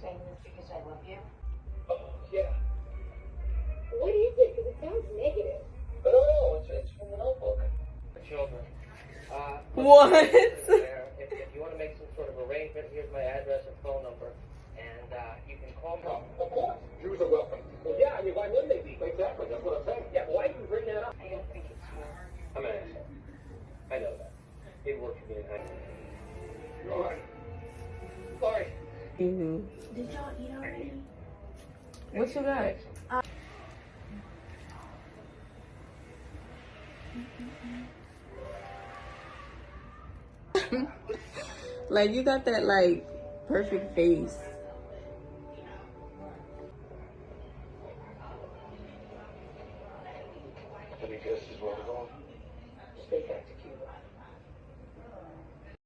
saying this because I love you? Oh, yeah. What is it? Because it sounds negative. But no, it's from the notebook. For children. What? If you want to make some sort of arrangement, here's my address and phone number, and you can call me. Oh, of course. Jews are welcome. Well, yeah, I mean, why wouldn't they be? Exactly, that's what I'm saying. Yeah, why do you bring that up? I don't think it's fair. I'm an asshole. I know that. It worked for me in high school. All right. Sorry. Did y'all eat already? What you got? Like, you got that, like, perfect face.